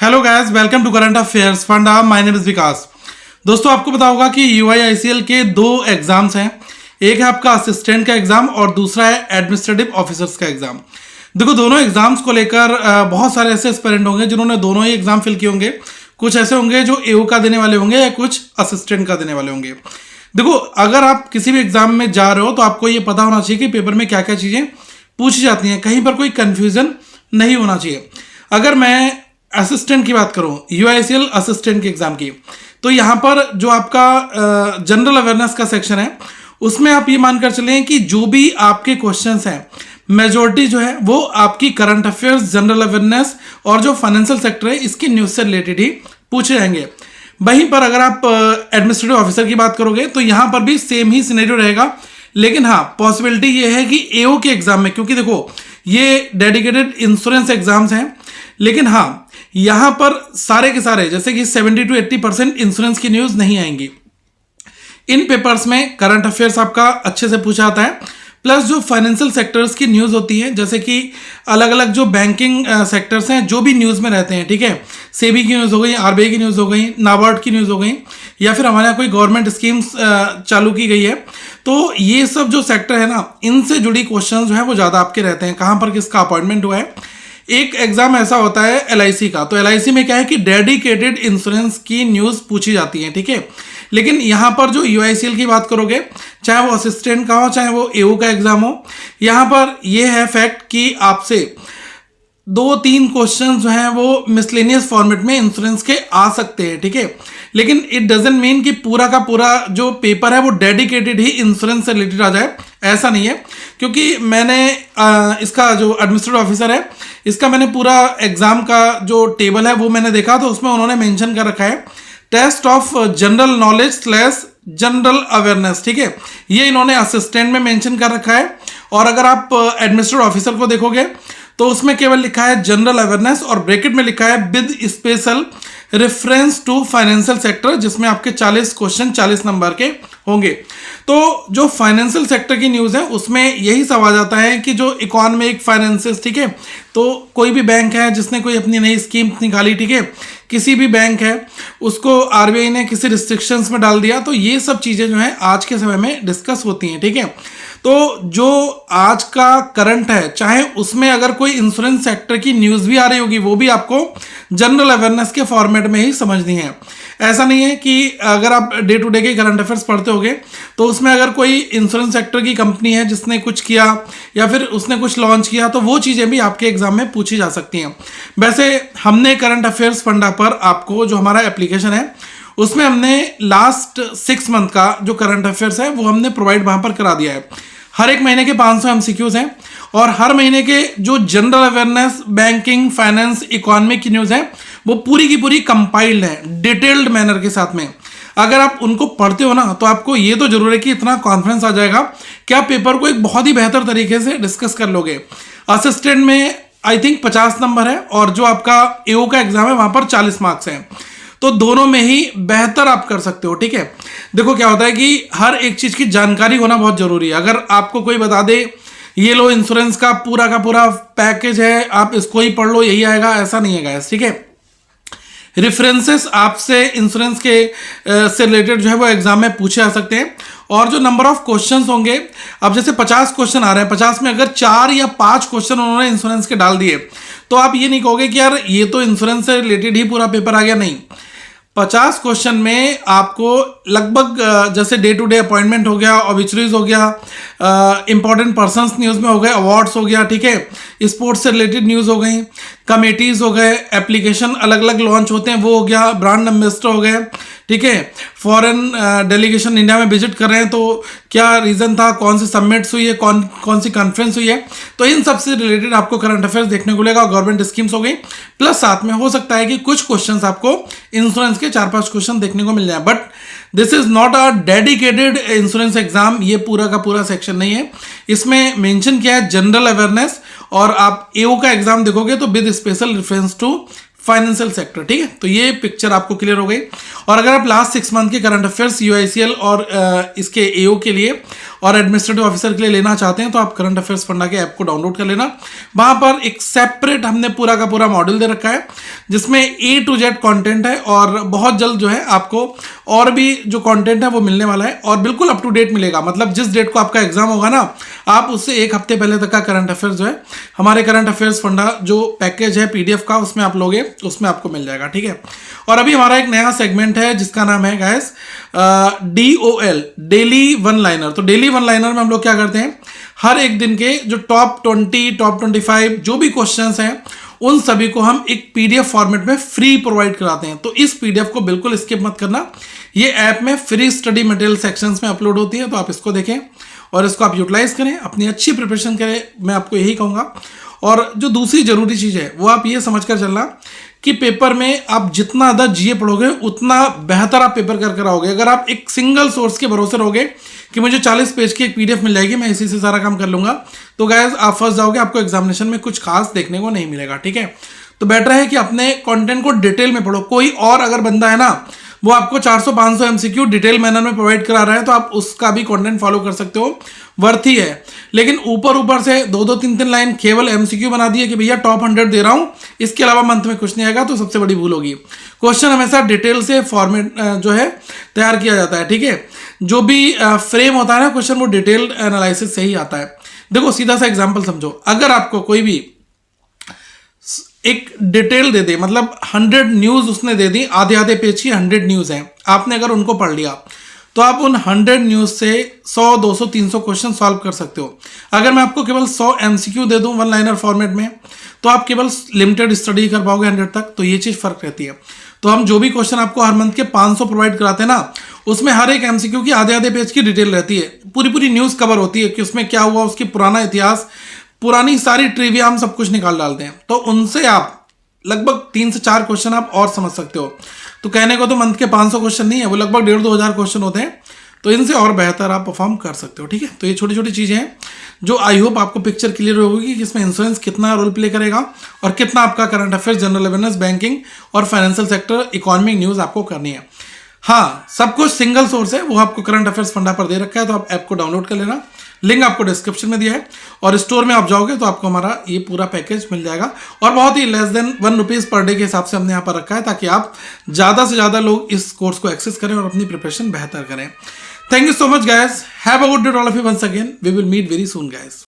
Hello guys, welcome to current affairs funda. My name is Vikas. दोस्तों, आपको पता होगा कि यूआईआईसीएल के दो एग्जाम्स हैं। एक है आपका असिस्टेंट का एग्जाम और दूसरा है एडमिनिस्ट्रेटिव ऑफिसर्स का एग्जाम। देखो, दोनों एग्जाम्स को लेकर बहुत सारे ऐसे एस्पिरेंट होंगे जिन्होंने दोनों ही एग्जाम फिल किए होंगे। कुछ ऐसे होंगे जो एओ का देने वाले होंगे या कुछ असिस्टेंट का देने वाले होंगे। देखो, अगर आप किसी भी एग्जाम में जा रहे हो तो आपको ये पता होना चाहिए कि पेपर में क्या क्या चीज़ें पूछी जाती हैं। कहीं पर कोई कंफ्यूजन नहीं होना चाहिए। अगर मैं असिस्टेंट की बात करूं, यूआईसीएल असिस्टेंट के एग्जाम की, तो यहां पर जो आपका जनरल अवेयरनेस का सेक्शन है उसमें आप ये मानकर चलें कि जो भी आपके क्वेश्चंस हैं मेजोरिटी जो है वो आपकी करंट अफेयर्स, जनरल अवेयरनेस और जो फाइनेंशियल सेक्टर है इसके न्यूज से रिलेटेड ही पूछे जाएंगे। वहीं पर अगर आप एडमिनिस्ट्रेटिव ऑफिसर की बात करोगे तो यहां पर भी सेम ही सिनेरियो रहेगा। लेकिन हाँ, पॉसिबिलिटी ये है कि एओ के एग्जाम में, क्योंकि देखो ये डेडिकेटेड इंश्योरेंस एग्जाम्स हैं, लेकिन हाँ यहां पर सारे के सारे जैसे कि 70 to 80% इंश्योरेंस की न्यूज नहीं आएंगी। इन पेपर्स में करंट अफेयर्स आपका अच्छे से पूछा जाता है, प्लस जो फाइनेंशियल सेक्टर्स की न्यूज़ होती है, जैसे कि अलग अलग जो बैंकिंग सेक्टर्स हैं जो भी न्यूज़ में रहते हैं, ठीक है, सेबी की न्यूज़ हो गई, आरबीआई की न्यूज़ हो गई, नाबार्ड की न्यूज़ हो गई, या फिर हमारे यहाँ कोई गवर्नमेंट स्कीम्स चालू की गई है, तो ये सब जो सेक्टर है ना, इनसे जुड़ी क्वेश्चन जो है वो ज़्यादा आपके रहते हैं। कहाँ पर किसका अपॉइंटमेंट हुआ है। एक एग्जाम ऐसा होता है एलआईसी का, तो एलआईसी में क्या है कि डेडिकेटेड इंश्योरेंस की न्यूज़ पूछी जाती है, ठीक है। लेकिन यहाँ पर जो यूआईसीएल की बात करोगे, चाहे वो असिस्टेंट का हो चाहे वो एओ का एग्जाम हो, यहाँ पर ये है फैक्ट कि आपसे 2-3 क्वेश्चन जो हैं वो मिसलेनियस फॉर्मेट में इंश्योरेंस के आ सकते हैं, ठीक है। लेकिन इट डजेंट मीन कि पूरा का पूरा जो पेपर है वो डेडिकेटेड ही इंश्योरेंस से रिलेटेड आ जाए, ऐसा नहीं है। क्योंकि मैंने इसका जो एडमिनिस्ट्रेटिव ऑफिसर है इसका मैंने पूरा एग्जाम का जो टेबल है वो मैंने देखा, तो उसमें उन्होंने मेंशन कर रखा है test of general knowledge slash general awareness, ठीक है। ये इन्होंने असिस्टेंट में मेंशन कर रखा है। और अगर आप एडमिनिस्ट्रेटिव ऑफिसर को देखोगे तो उसमें केवल लिखा है जनरल अवेयरनेस और ब्रैकेट में लिखा है with special reference to financial sector, जिसमें आपके 40 क्वेश्चन 40 नंबर के होंगे। तो जो फाइनेंशियल सेक्टर की न्यूज़ है उसमें यही सब आ जाता है कि जो इकोनॉमिक फाइनेंसेस, ठीक है, तो कोई भी बैंक है जिसने कोई अपनी नई स्कीम निकाली, ठीक है, किसी भी बैंक है उसको आरबीआई ने किसी रिस्ट्रिक्शंस में डाल दिया, तो ये सब चीज़ें जो है आज के समय में डिस्कस होती हैं, ठीक है। तो जो आज का करंट है, चाहे उसमें अगर कोई इंश्योरेंस सेक्टर की न्यूज़ भी आ रही होगी, वो भी आपको जनरल अवेयरनेस के फॉर्मेट में ही समझनी है। ऐसा नहीं है कि अगर आप डे टू डे के करंट अफेयर्स पढ़ते होगे तो उसमें अगर कोई इंश्योरेंस सेक्टर की कंपनी है जिसने कुछ किया या फिर उसने कुछ लॉन्च किया तो वो चीज़ें भी आपके एग्जाम में पूछी जा सकती हैं। वैसे हमने करंट अफेयर्स फंडा पर आपको जो हमारा एप्लीकेशन है उसमें हमने लास्ट 6 मंथ का जो करंट अफेयर्स है वो हमने प्रोवाइड वहाँ पर करा दिया है। हर एक महीने के 500 एमसीक्यूज हैं और हर महीने के जो general awareness, banking, finance, economic की न्यूज़ है वो पूरी की पूरी कंपाइल्ड है डिटेल्ड मैनर के साथ में। अगर आप उनको पढ़ते हो ना तो आपको ये तो जरूर है कि इतना कॉन्फिडेंस आ जाएगा कि आप पेपर को एक बहुत ही बेहतर तरीके से डिस्कस कर लोगे। असिस्टेंट में आई थिंक 50 नंबर है और जो आपका एओ का एग्जाम है वहां पर 40 मार्क्स हैं, तो दोनों में ही बेहतर आप कर सकते हो, ठीक है। देखो क्या होता है कि हर एक चीज़ की जानकारी होना बहुत ज़रूरी है। अगर आपको कोई बता दे ये लो इंश्योरेंस का पूरा पैकेज है, आप इसको ही पढ़ लो यही आएगा, ऐसा नहीं है गाइस, ठीक है। रेफरेंसेस आपसे इंश्योरेंस के से रिलेटेड जो है वो एग्जाम में पूछे जा सकते हैं। और जो नंबर ऑफ क्वेश्चंस होंगे, अब जैसे 50 क्वेश्चन आ रहे हैं, 50 में अगर 4 या 5 क्वेश्चन उन्होंने इंश्योरेंस के डाल दिए तो आप ये नहीं कहोगे कि यार ये तो इंश्योरेंस से रिलेटेड ही पूरा पेपर आ गया, नहीं। 50 क्वेश्चन में आपको लगभग जैसे डे टू डे अपॉइंटमेंट हो गया, ऑबिचुरीज हो गया, इंपॉर्टेंट पर्सन्स न्यूज़ में हो गए, अवार्ड्स हो गया, ठीक है, स्पोर्ट्स से रिलेटेड न्यूज़ हो गई, कमेटीज़ हो गए, एप्लीकेशन अलग अलग लॉन्च होते हैं वो हो गया, ब्रांड एम्बेसडर हो गए, ठीक है, फॉरेन डेलीगेशन इंडिया में विजिट कर रहे हैं तो क्या रीज़न था, कौन सी सबमिट्स हुई है, कौन सी कॉन्फ्रेंस हुई है, तो इन सब से रिलेटेड आपको करंट अफेयर्स देखने को मिलेगा। गवर्नमेंट स्कीम्स हो गई, प्लस साथ में हो सकता है कि कुछ क्वेश्चंस आपको इंश्योरेंस के 4-5 क्वेश्चन देखने को मिल जाए। But this is not a dedicated insurance exam, ये पूरा का पूरा सेक्शन नहीं है। इसमें मेंशन किया है जनरल अवेयरनेस, और आप एओ का एग्जाम देखोगे तो with special reference to financial sector. ठीक है, तो ये पिक्चर आपको क्लियर हो गई। और अगर आप लास्ट 6 मंथ के करंट अफेयर्स यूआईसीएल और इसके एओ के लिए और एडमिनिस्ट्रेटिव ऑफिसर के लिए लेना चाहते हैं तो आप करंट अफेयर्स फंडा के ऐप को डाउनलोड कर लेना। वहां पर एक सेपरेट हमने पूरा का पूरा मॉड्यूल दे रखा है जिसमें A to Z कंटेंट है, और बहुत जल्द जो है आपको और भी जो कंटेंट है वो मिलने वाला है, और बिल्कुल अप टू डेट मिलेगा। मतलब जिस डेट को आपका एग्जाम होगा ना, आप उससे 1 हफ्ते पहले तक का करंट अफेयर्स जो है हमारे करंट अफेयर्स फंडा जो पैकेज है PDF का, उसमें आप लोगे, उसमें आपको मिल जाएगा। ठीक है, और अभी हमारा एक नया सेगमेंट है जिसका नाम है guys DOL, daily one liner. तो डेली वन लाइनर में हम लोग क्या करते हैं, हर एक दिन के जो टॉप 20, टॉप 25 जो भी क्वेश्चंस हैं उन सभी को हम एक PDF फॉर्मेट में फ्री प्रोवाइड कराते हैं। तो इस PDF को बिल्कुल स्किप मत करना, ये ऐप में फ्री स्टडी मटेरियल सेक्शंस में अपलोड होती है, तो आप इसको देखें और इसको आप यूटिलाइज करें, अपनी अच्छी प्रिपरेशन करें, मैं आपको यही कहूँगा। और जो दूसरी जरूरी चीज़ है वो आप ये समझकर चलना कि पेपर में आप जितना ज़्यादा GA पढ़ोगे उतना बेहतर आप पेपर कर आओगे। अगर आप एक सिंगल सोर्स के भरोसे रहोगे कि मुझे 40 पेज की एक PDF मिल जाएगी, मैं इसी से सारा काम कर लूँगा, तो गाइस आप फंस जाओगे, आपको एग्जामिनेशन में कुछ खास देखने को नहीं मिलेगा। ठीक है, तो बेटर है कि अपने कंटेंट को डिटेल में पढ़ो। कोई और अगर बंदा है ना वो आपको 400-500 MCQ डिटेल मैनर में प्रोवाइड करा रहा है तो आप उसका भी कंटेंट फॉलो कर सकते हो, वर्थ ही है। लेकिन ऊपर से 2-2, 3-3 लाइन केवल MCQ बना दिए कि भैया टॉप 100 दे रहा हूं, इसके अलावा मंथ में कुछ नहीं आएगा, तो सबसे बड़ी भूल होगी। क्वेश्चन हमेशा डिटेल से फॉर्मेट जो है तैयार किया जाता है। ठीक है, जो भी फ्रेम होता है ना क्वेश्चन, वो डिटेल एनालिसिस से ही आता है। देखो सीधा सा एग्जाम्पल समझो, अगर आपको कोई भी एक डिटेल दे दे, मतलब 100 न्यूज उसने दे दी, आधे पेज की 100 न्यूज हैं, आपने अगर उनको पढ़ लिया तो आप उन 100 न्यूज से 100, 200, 300 क्वेश्चन सॉल्व कर सकते हो। अगर मैं आपको केवल 100 MCQ दे दूं वन लाइनर फॉर्मेट में, तो आप केवल लिमिटेड स्टडी कर पाओगे 100 तक। तो ये चीज फर्क रहती है। तो हम जो भी क्वेश्चन आपको हर मंथ के 500 प्रोवाइड कराते हैं ना, उसमें हर एक MCQ की आधे पेज की डिटेल रहती है, पूरी न्यूज कवर होती है कि उसमें क्या हुआ, उसकी पुराना इतिहास, पुरानी सारी ट्रिविया हम सब कुछ निकाल डालते हैं। तो उनसे आप लगभग 3 से 4 क्वेश्चन आप और समझ सकते हो। तो कहने को तो मंथ के 500 क्वेश्चन नहीं है, वो लगभग 1,500-2 हज़ार क्वेश्चन होते हैं, तो इनसे और बेहतर आप परफॉर्म कर सकते हो। ठीक है, तो ये छोटी छोटी चीज़ें हैं जो आई होप आपको पिक्चर क्लियर होगी कि इसमें इंश्योरेंस कितना रोल प्ले करेगा और कितना आपका current affairs, general awareness, banking और फाइनेंशियल सेक्टर, इकोनॉमिक न्यूज़ आपको करनी है। हाँ, सब कुछ सिंगल सोर्स है, वो आपको करंट अफेयर्स फंडा पर दे रखा है, तो आप ऐप को डाउनलोड कर लेना, लिंक आपको डिस्क्रिप्शन में दिया है, और स्टोर में आप जाओगे तो आपको हमारा ये पूरा पैकेज मिल जाएगा। और बहुत ही लेस देन ₹1 पर डे के हिसाब से हमने यहाँ पर रखा है, ताकि आप ज़्यादा से ज़्यादा लोग इस कोर्स को एक्सेस करें और अपनी प्रिपरेशन बेहतर करें। Thank you so much guys, have a good day all of you once again, we will meet very soon guys.